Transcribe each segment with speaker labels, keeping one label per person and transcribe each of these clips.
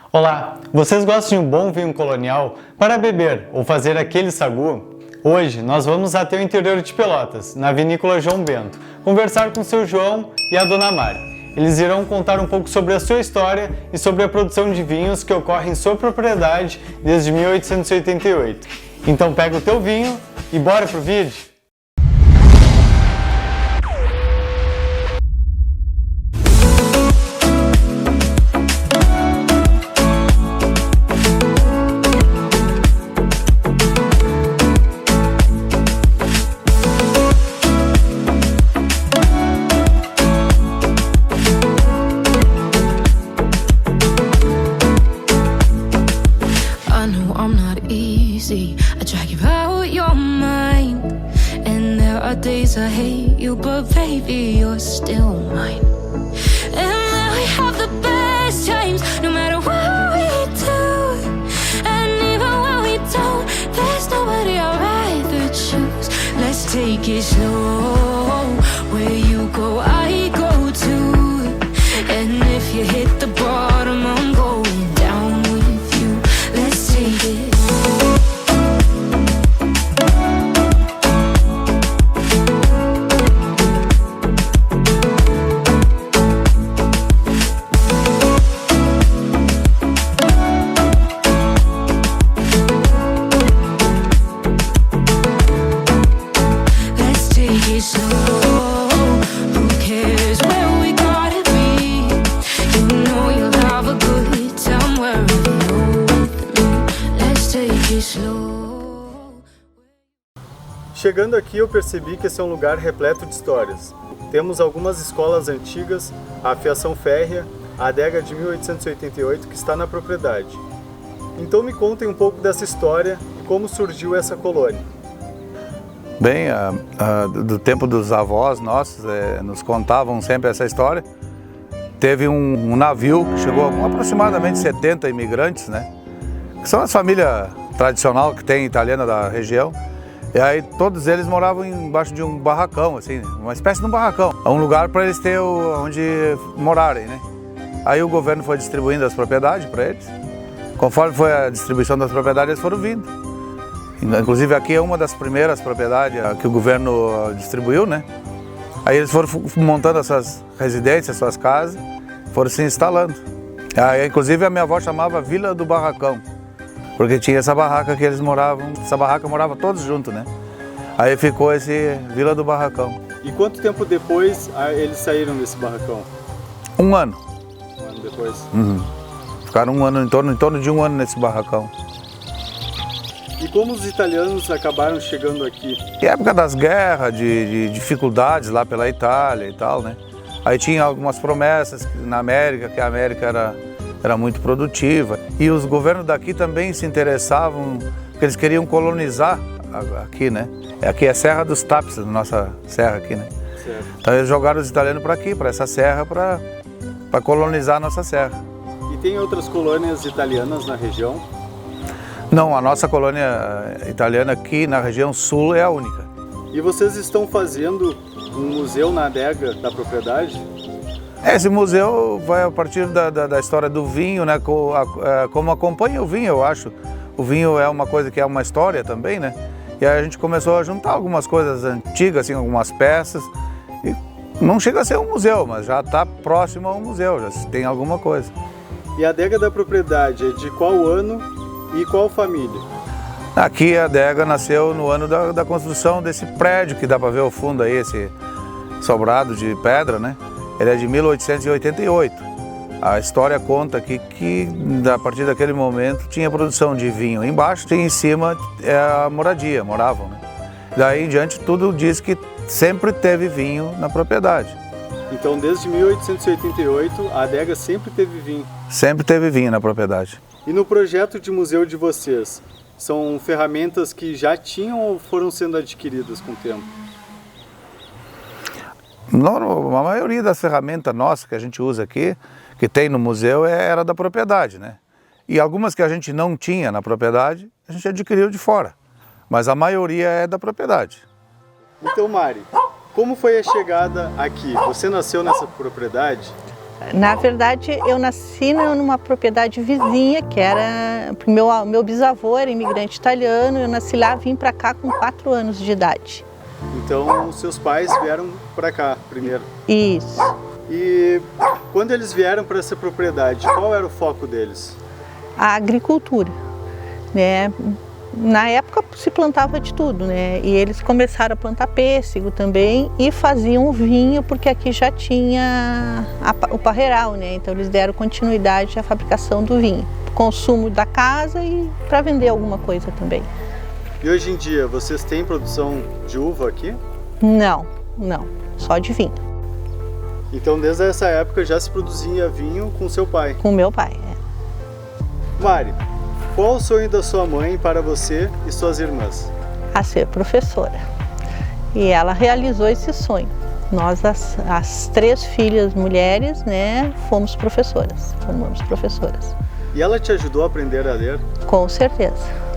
Speaker 1: Olá, vocês gostam de um bom vinho colonial para beber ou fazer aquele sagu? Hoje nós vamos até o interior de Pelotas, na vinícola João Bento, conversar com o seu João e a dona Mari. Eles irão contar um pouco sobre a sua história e sobre a produção de vinhos que ocorre em sua propriedade desde 1888. Então pega o teu vinho e bora pro vídeo!
Speaker 2: I drag you out your mind, and there are days I hate you, but baby, you're still mine. And then we have the best times, no matter what we do. And even when we don't, there's nobody I'd rather choose. Let's take it slow, where you go, I go too. And if you hit the bottom, I'm going down with you. Let's take it.
Speaker 1: Chegando aqui eu percebi que esse é um lugar repleto de histórias. Temos algumas escolas antigas, a fiação férrea, a adega de 1888 que está na propriedade. Então me contem um pouco dessa história e como surgiu essa colônia.
Speaker 3: Bem, do tempo dos avós nossos, nos contavam sempre essa história. Teve um navio que chegou com aproximadamente 70 imigrantes, né? Que são as famílias tradicionais que tem italiana da região. E aí todos eles moravam embaixo de um barracão, assim, uma espécie de um barracão. É um lugar para eles terem onde morarem, né? Aí o governo foi distribuindo as propriedades para eles. Conforme foi a distribuição das propriedades, eles foram vindo. Inclusive aqui é uma das primeiras propriedades que o governo distribuiu, né? Aí eles foram montando essas residências, suas casas, foram se instalando. Aí, inclusive a minha avó chamava Vila do Barracão, porque tinha essa barraca que eles moravam, essa barraca morava todos juntos, né? Aí ficou esse Vila do Barracão.
Speaker 1: E quanto tempo depois eles saíram desse barracão?
Speaker 3: Um ano.
Speaker 1: Um ano depois?
Speaker 3: Uhum. Ficaram um ano, em torno de um ano nesse barracão.
Speaker 1: E como os italianos acabaram chegando aqui?
Speaker 3: Na época das guerras, de dificuldades lá pela Itália e tal, né? Aí tinha algumas promessas na América, que a América era muito produtiva. E os governos daqui também se interessavam, porque eles queriam colonizar aqui, né? Aqui é a Serra dos Tapes, a nossa serra aqui, né?
Speaker 1: Certo.
Speaker 3: Então eles jogaram os italianos para aqui, para essa serra, para colonizar a nossa serra.
Speaker 1: E tem outras colônias italianas na região?
Speaker 3: Não, a nossa colônia italiana aqui na região sul é a única.
Speaker 1: E vocês estão fazendo um museu na adega da propriedade?
Speaker 3: Esse museu vai a partir da história do vinho, né? Como acompanha o vinho, eu acho. O vinho é uma coisa que é uma história também, né? E aí a gente começou a juntar algumas coisas antigas, assim, algumas peças. E não chega a ser um museu, mas já está próximo a um museu, já tem alguma coisa.
Speaker 1: E a adega da propriedade é de qual ano e qual família?
Speaker 3: Aqui a adega nasceu no ano da construção desse prédio, que dá para ver ao fundo aí, esse sobrado de pedra, né? Ele é de 1888. A história conta aqui que a partir daquele momento tinha produção de vinho embaixo e em cima é a moradia, moravam, né? Daí em diante tudo diz que sempre teve vinho na propriedade.
Speaker 1: Então desde 1888 a adega sempre teve vinho?
Speaker 3: Sempre teve vinho na propriedade.
Speaker 1: E no projeto de museu de vocês, são ferramentas que já tinham ou foram sendo adquiridas com o tempo?
Speaker 3: A maioria das ferramentas nossas que a gente usa aqui, que tem no museu, era da propriedade, né? E algumas que a gente não tinha na propriedade, a gente adquiriu de fora. Mas a maioria é da propriedade.
Speaker 1: Então, Mari, como foi a chegada aqui? Você nasceu nessa propriedade?
Speaker 4: Na verdade, eu nasci numa propriedade vizinha, que era... Meu bisavô era imigrante italiano, eu nasci lá, vim para cá com 4 anos de idade.
Speaker 5: Então, os seus pais vieram para cá primeiro?
Speaker 4: Isso.
Speaker 5: E quando eles vieram para essa propriedade, qual era o foco deles?
Speaker 4: A agricultura, né? Na época se plantava de tudo, né? E eles começaram a plantar pêssego também e faziam vinho, porque aqui já tinha o parreiral, né? Então eles deram continuidade à fabricação do vinho, consumo da casa e para vender alguma coisa também.
Speaker 5: E hoje em dia, vocês têm produção de uva aqui?
Speaker 4: Não, só de vinho.
Speaker 5: Então desde essa época já se produzia vinho com seu pai?
Speaker 4: Com meu pai,
Speaker 5: Mari, qual o sonho da sua mãe para você e suas irmãs?
Speaker 4: A ser professora. E ela realizou esse sonho. Nós, as 3 filhas mulheres, né, formamos professoras.
Speaker 5: E ela te ajudou a aprender a ler?
Speaker 4: Com certeza.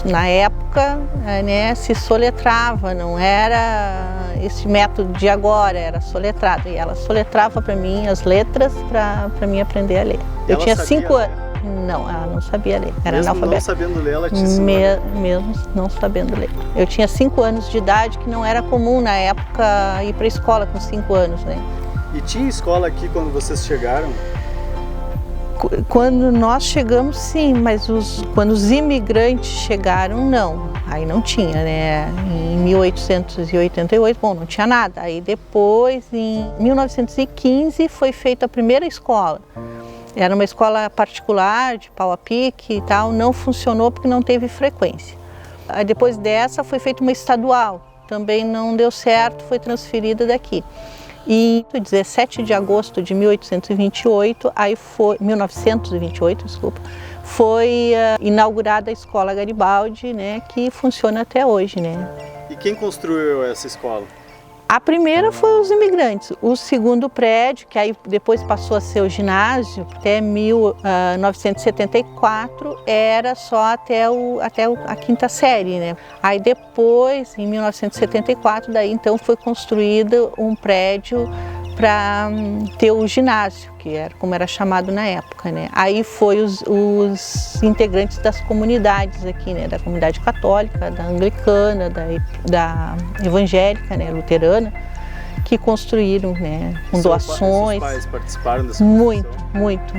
Speaker 4: Na época, né, se soletrava, não era esse método de agora, era soletrado. E ela soletrava para mim as letras para mim aprender a ler. Eu tinha 5 anos. Não, ela não sabia ler, era analfabeta.
Speaker 5: Mesmo não sabendo ler, ela te ensinou?
Speaker 4: Mesmo não sabendo ler. Eu tinha 5 anos de idade, que não era comum na época ir para a escola com 5 anos, né?
Speaker 5: E tinha escola aqui quando vocês chegaram?
Speaker 4: Quando nós chegamos, sim, mas quando os imigrantes chegaram, não. Aí não tinha, né? Em 1888, bom, não tinha nada. Aí depois, em 1915, foi feita a primeira escola. Era uma escola particular, de pau a pique e tal, não funcionou porque não teve frequência. Aí depois dessa foi feita uma estadual, também não deu certo, foi transferida daqui. E 17 de agosto de 1928, foi inaugurada a Escola Garibaldi, né, que funciona até hoje, né.
Speaker 5: E quem construiu essa escola?
Speaker 4: A primeira foi os imigrantes. O segundo prédio, que aí depois passou a ser o ginásio, até 1974, era só até a 5ª série, né? Aí depois, em 1974, daí então foi construído um prédio para ter o ginásio, que era como era chamado na época, né? Aí foi os integrantes das comunidades aqui, né? Da comunidade católica, da anglicana, da evangélica, né? Luterana, que construíram, né? Com doações.
Speaker 5: Seus pais participaram dessa
Speaker 4: construção? Muito.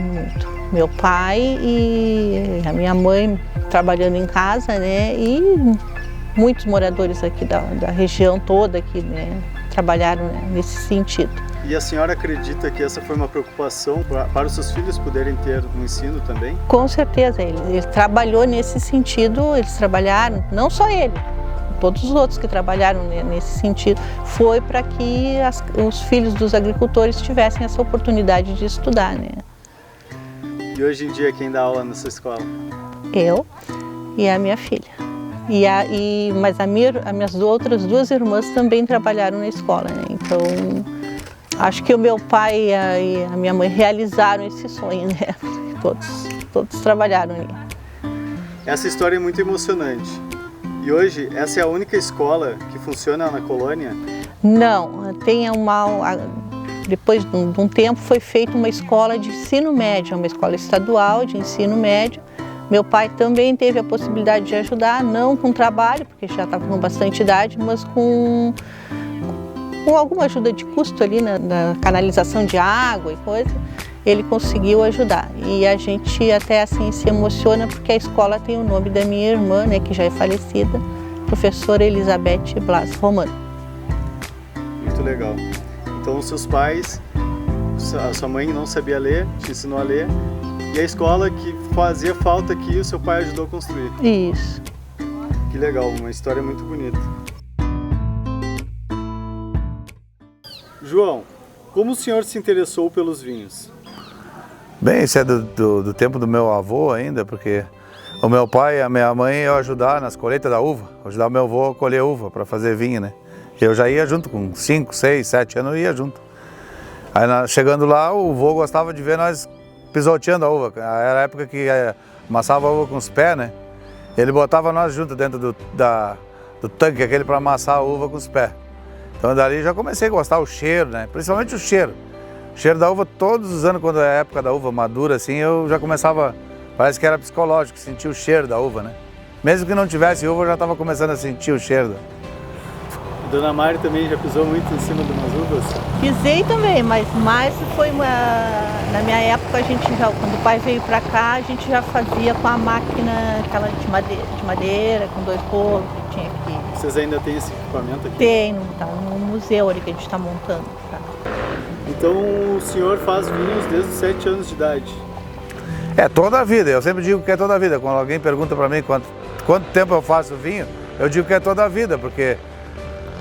Speaker 4: Meu pai e a minha mãe trabalhando em casa, né? E muitos moradores aqui da região toda aqui, né? Trabalharam, né? Nesse sentido.
Speaker 5: E a senhora acredita que essa foi uma preocupação para os seus filhos poderem ter um ensino também?
Speaker 4: Com certeza, ele trabalhou nesse sentido, eles trabalharam, não só ele, todos os outros que trabalharam nesse sentido, foi para que os filhos dos agricultores tivessem essa oportunidade de estudar, né?
Speaker 5: E hoje em dia quem dá aula nessa escola?
Speaker 4: Eu e a minha filha. Mas as minhas outras 2 irmãs também trabalharam na escola, né? Então, acho que o meu pai e a minha mãe realizaram esse sonho, né? Todos trabalharam ali.
Speaker 5: Essa história é muito emocionante. E hoje, essa é a única escola que funciona na colônia?
Speaker 4: Não, depois de um tempo foi feita uma escola de ensino médio, uma escola estadual de ensino médio. Meu pai também teve a possibilidade de ajudar, não com trabalho, porque já estava com bastante idade, mas com alguma ajuda de custo ali na canalização de água e coisa, ele conseguiu ajudar. E a gente até assim se emociona porque a escola tem o nome da minha irmã, né, que já é falecida, professora Elizabeth Blas Romano.
Speaker 5: Muito legal. Então os seus pais, a sua mãe não sabia ler, te ensinou a ler, e a escola que fazia falta aqui, o seu pai ajudou a construir.
Speaker 4: Isso.
Speaker 5: Que legal, uma história muito bonita. João, como o senhor se interessou pelos vinhos?
Speaker 3: Bem, isso é do tempo do meu avô ainda, porque o meu pai e a minha mãe iam ajudar nas colheitas da uva, ajudar o meu avô a colher uva para fazer vinho, né? Eu já ia junto, com 5, 6, 7 anos eu ia junto. Aí chegando lá, o avô gostava de ver nós pisoteando a uva. Era a época que amassava a uva com os pés, né? Ele botava nós junto dentro do tanque aquele para amassar a uva com os pés. Então dali já comecei a gostar o cheiro, né? Principalmente o cheiro. cheiro da uva, todos os anos, quando é a época da uva madura, assim, eu já começava, parece que era psicológico, sentir o cheiro da uva, né? Mesmo que não tivesse uva, eu já estava começando a sentir o cheiro.
Speaker 5: Dona Mari também já pisou muito em cima de umas uvas?
Speaker 4: Pisei também, mas mais foi na minha época, a gente já, quando o pai veio para cá, a gente já fazia com a máquina, aquela de madeira com 2 rolos que tinha aqui.
Speaker 5: Vocês ainda têm esse equipamento aqui?
Speaker 4: Tem, tá no museu ali que a gente está montando. Tá?
Speaker 5: Então o senhor faz vinhos desde os 7 anos de idade?
Speaker 3: É, toda a vida, eu sempre digo que é toda a vida. Quando alguém pergunta para mim quanto tempo eu faço vinho, eu digo que é toda a vida, porque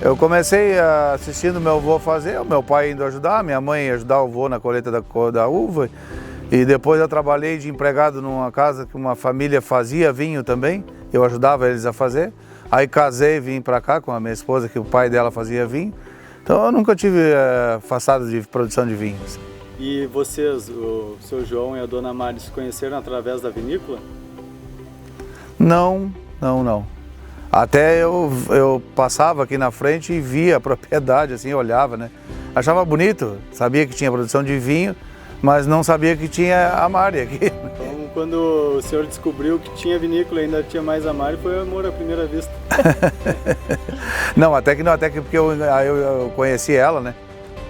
Speaker 3: eu comecei assistindo meu avô fazer, o meu pai indo ajudar, minha mãe ajudar o avô na colheita da uva. E depois eu trabalhei de empregado numa casa que uma família fazia vinho também, eu ajudava eles a fazer. Aí casei e vim para cá com a minha esposa, que o pai dela fazia vinho. Então eu nunca tive afastado de produção de vinhos.
Speaker 5: E vocês, o seu João e a dona Mari, se conheceram através da vinícola?
Speaker 3: Não. Até eu passava aqui na frente e via a propriedade, assim, olhava, né? Achava bonito, sabia que tinha produção de vinho, mas não sabia que tinha a Mari aqui.
Speaker 5: Então, quando o senhor descobriu que tinha vinícola e ainda tinha mais a Mari, foi amor à primeira vista.
Speaker 3: Não, até que porque eu conheci ela, né?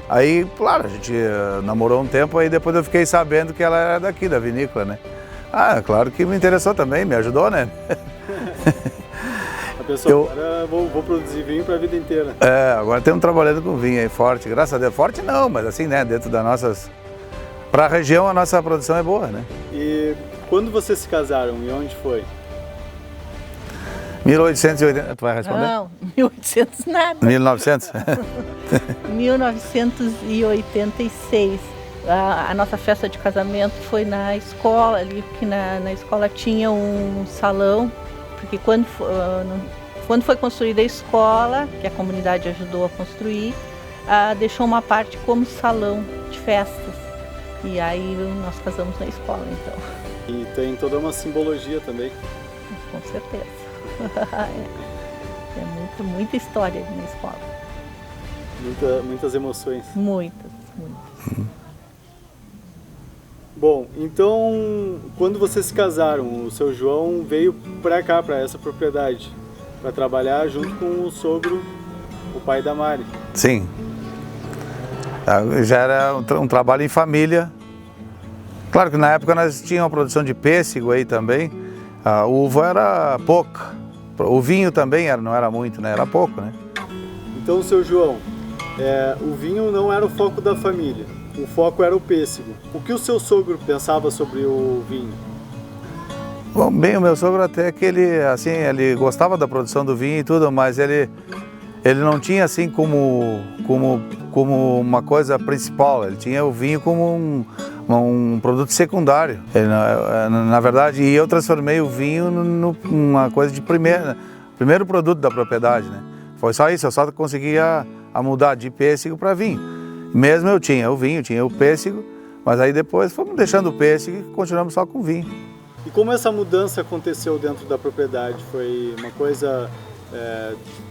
Speaker 3: Aí, claro, a gente namorou um tempo, aí depois eu fiquei sabendo que ela era daqui, da vinícola, né? Ah, claro que me interessou também, me ajudou, né?
Speaker 5: A pessoa, agora vou produzir vinho para a vida inteira.
Speaker 3: É, agora estamos trabalhando com vinho aí, forte, graças a Deus. Forte não, mas assim, né, dentro das nossas... Para a região, a nossa produção é boa, né?
Speaker 5: E quando vocês se casaram e onde foi?
Speaker 3: 1880, tu vai responder?
Speaker 4: Não, 1800 nada.
Speaker 3: 1900?
Speaker 4: 1986. A nossa festa de casamento foi na escola ali, porque na escola tinha um salão, porque quando foi construída a escola, que a comunidade ajudou a construir, deixou uma parte como salão de festas. E aí nós casamos na escola, então.
Speaker 5: E tem toda uma simbologia também.
Speaker 4: Com certeza. É muita história ali na escola.
Speaker 5: Muitas emoções.
Speaker 4: Muitas.
Speaker 5: Bom, então, quando vocês se casaram, o seu João veio para cá, para essa propriedade, para trabalhar junto com o sogro, o pai da Mari.
Speaker 3: Sim. Já era um trabalho em família. Claro que na época nós tínhamos uma produção de pêssego aí também. A uva era pouca. O vinho também não era muito, né? Era pouco, né?
Speaker 5: Então, seu João, o vinho não era o foco da família. O foco era o pêssego. O que o seu sogro pensava sobre o vinho?
Speaker 3: Bom, bem, o meu sogro até que ele gostava da produção do vinho e tudo, mas ele não tinha assim como uma coisa principal. Ele tinha o vinho como um produto secundário. Na verdade, eu transformei o vinho numa coisa de primeiro produto da propriedade, né? Foi só isso, eu só conseguia mudar de pêssego para vinho. Mesmo eu tinha o vinho, tinha o pêssego, mas aí depois fomos deixando o pêssego e continuamos só com o vinho.
Speaker 5: E como essa mudança aconteceu dentro da propriedade? Foi uma coisa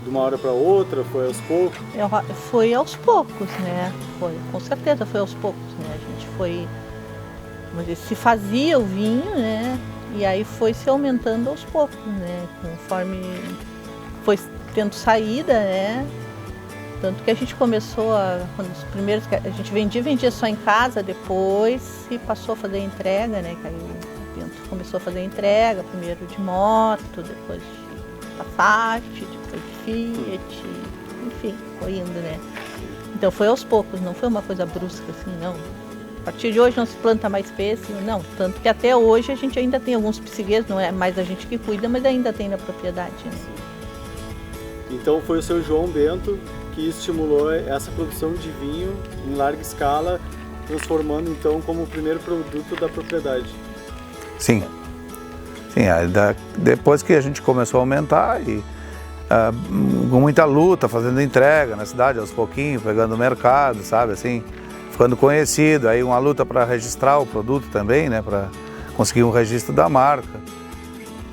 Speaker 5: de uma hora para outra? Foi aos poucos?
Speaker 4: Foi aos poucos, né? Com certeza foi aos poucos, né? A gente foi... se fazia o vinho, né? E aí foi se aumentando aos poucos, né? Conforme foi tendo saída, né? Tanto que a gente começou quando os primeiros a gente vendia só em casa, depois se passou a fazer entrega, né? Que aí o Bento começou a fazer entrega, primeiro de moto, depois de Passat, depois de Fiat, enfim, foi indo, né? Então foi aos poucos, não foi uma coisa brusca assim, não. A partir de hoje não se planta mais pêssego, não. Tanto que até hoje a gente ainda tem alguns pêssegos, não é mais a gente que cuida, mas ainda tem na propriedade, né?
Speaker 5: Então foi o seu João Bento que estimulou essa produção de vinho em larga escala, transformando então como o primeiro produto da propriedade.
Speaker 3: Sim. Sim, depois que a gente começou a aumentar e com muita luta, fazendo entrega na cidade aos pouquinhos, pegando o mercado, sabe, assim, ficando conhecido, aí uma luta para registrar o produto também, né, para conseguir um registro da marca.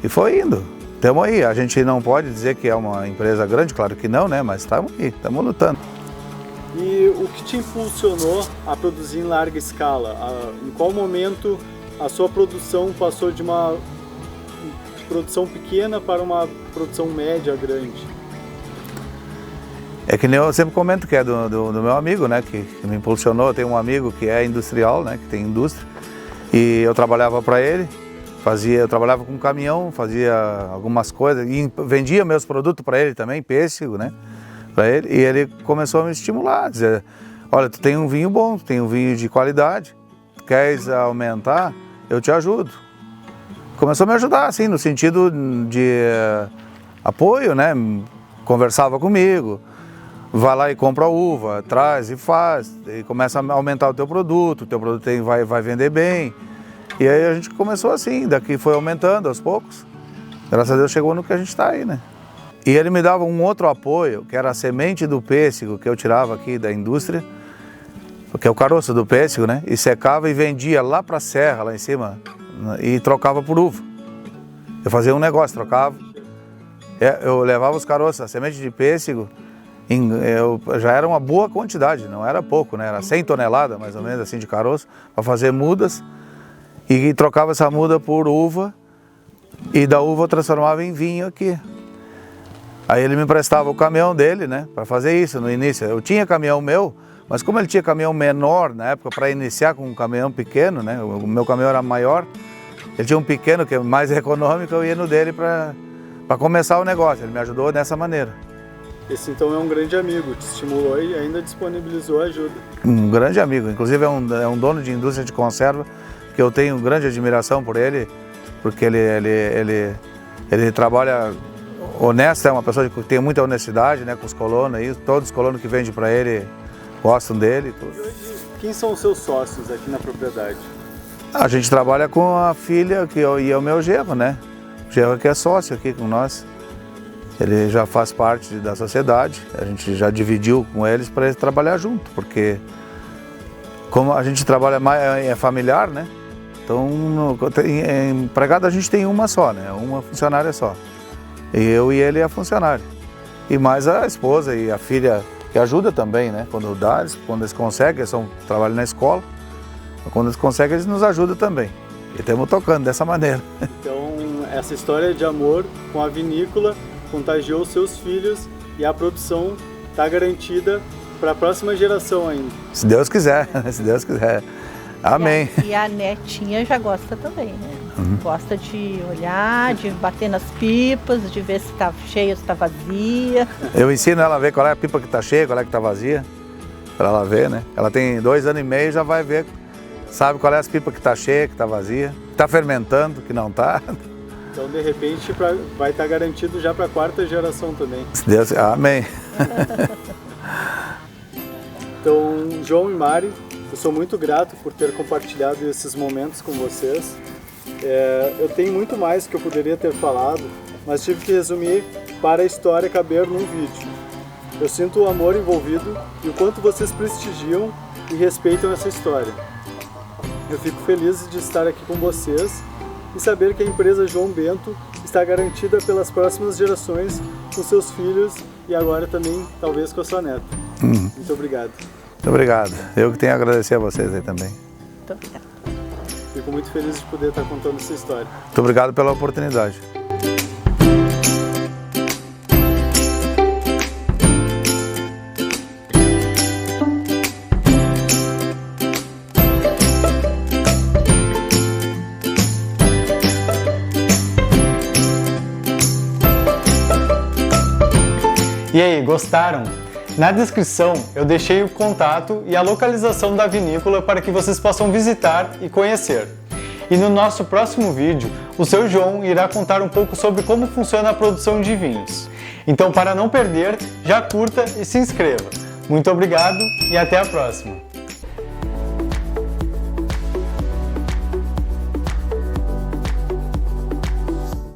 Speaker 3: E foi indo. Estamos aí, a gente não pode dizer que é uma empresa grande, claro que não, né? Mas estamos aí, estamos lutando.
Speaker 5: E o que te impulsionou a produzir em larga escala? Em qual momento a sua produção passou de uma produção pequena para uma produção média grande?
Speaker 3: É que nem eu sempre comento que é do meu amigo, né, que me impulsionou. Eu tenho um amigo que é industrial, né, que tem indústria, e eu trabalhava para ele, eu trabalhava com caminhão, fazia algumas coisas e vendia meus produtos para ele também, pêssego, né, para ele, e ele começou a me estimular, dizer, olha, tu tem um vinho bom, tu tem um vinho de qualidade, tu queres aumentar, eu te ajudo. Começou a me ajudar, assim, no sentido de apoio, né, conversava comigo, vai lá e compra a uva, traz e faz, e começa a aumentar o teu produto vai vender bem. E aí a gente começou assim, daqui foi aumentando aos poucos. Graças a Deus chegou no que a gente está aí, né? E ele me dava um outro apoio, que era a semente do pêssego que eu tirava aqui da indústria, que é o caroço do pêssego, né? E secava e vendia lá para a serra, lá em cima, e trocava por uva. Eu fazia um negócio, trocava. Eu levava os caroços, a semente de pêssego, já era uma boa quantidade, não era pouco, né? Era 100 toneladas, mais ou menos, assim, de caroço, para fazer mudas. E trocava essa muda por uva, e da uva eu transformava em vinho aqui. Aí ele me emprestava o caminhão dele, né, para fazer isso no início. Eu tinha caminhão meu, mas como ele tinha caminhão menor na época, para iniciar com um caminhão pequeno, né, o meu caminhão era maior, ele tinha um pequeno que é mais econômico, eu ia no dele para começar o negócio. Ele me ajudou dessa maneira.
Speaker 5: Esse então é um grande amigo, te estimulou e ainda disponibilizou ajuda.
Speaker 3: Um grande amigo, inclusive é um dono de indústria de conserva, que eu tenho grande admiração por ele, porque ele trabalha honesto, é uma pessoa que tem muita honestidade, né, com os colonos aí, todos os colonos que vendem para ele gostam dele. Tudo.
Speaker 5: E hoje, quem são os seus sócios aqui na propriedade?
Speaker 3: A gente trabalha com a filha e é o meu genro, né? O genro que é sócio aqui com nós. Ele já faz parte da sociedade, a gente já dividiu com eles para eles trabalhar junto, porque como a gente trabalha mais, é familiar, né? Então, empregado a gente tem uma só, né? Uma funcionária só. Eu e ele é funcionário. E mais a esposa e a filha que ajuda também, né? Quando eles conseguem, eles trabalham na escola. Quando eles conseguem, eles nos ajudam também. E estamos tocando dessa maneira.
Speaker 5: Então, essa história de amor com a vinícola contagiou seus filhos e a produção está garantida para a próxima geração ainda.
Speaker 3: Se Deus quiser, se Deus quiser. Amém.
Speaker 4: E a netinha já gosta também, né? Gosta de olhar, de bater nas pipas, de ver se está cheia, se está vazia.
Speaker 3: Eu ensino ela a ver qual é a pipa que está cheia, qual é que está vazia, para ela ver, né? Ela tem 2 anos e meio, já vai ver, sabe qual é as pipas que está cheia, que está vazia, que está fermentando, que não está.
Speaker 5: Então, de repente, vai estar garantido já para a 4ª geração também.
Speaker 3: Se Deus, amém.
Speaker 5: Então, João e Mari, eu sou muito grato por ter compartilhado esses momentos com vocês. Eu tenho muito mais que eu poderia ter falado, mas tive que resumir para a história caber num vídeo. Eu sinto o amor envolvido e o quanto vocês prestigiam e respeitam essa história. Eu fico feliz de estar aqui com vocês e saber que a empresa João Bento está garantida pelas próximas gerações com seus filhos e agora também, talvez, com a sua neta. Muito obrigado.
Speaker 3: Muito obrigado. Eu que tenho a agradecer a vocês aí também.
Speaker 4: Muito obrigada.
Speaker 5: Fico muito feliz de poder estar contando essa história.
Speaker 3: Muito obrigado pela oportunidade.
Speaker 1: E aí, gostaram? Na descrição eu deixei o contato e a localização da vinícola para que vocês possam visitar e conhecer. E no nosso próximo vídeo, o seu João irá contar um pouco sobre como funciona a produção de vinhos. Então, para não perder, já curta e se inscreva. Muito obrigado e até a próxima!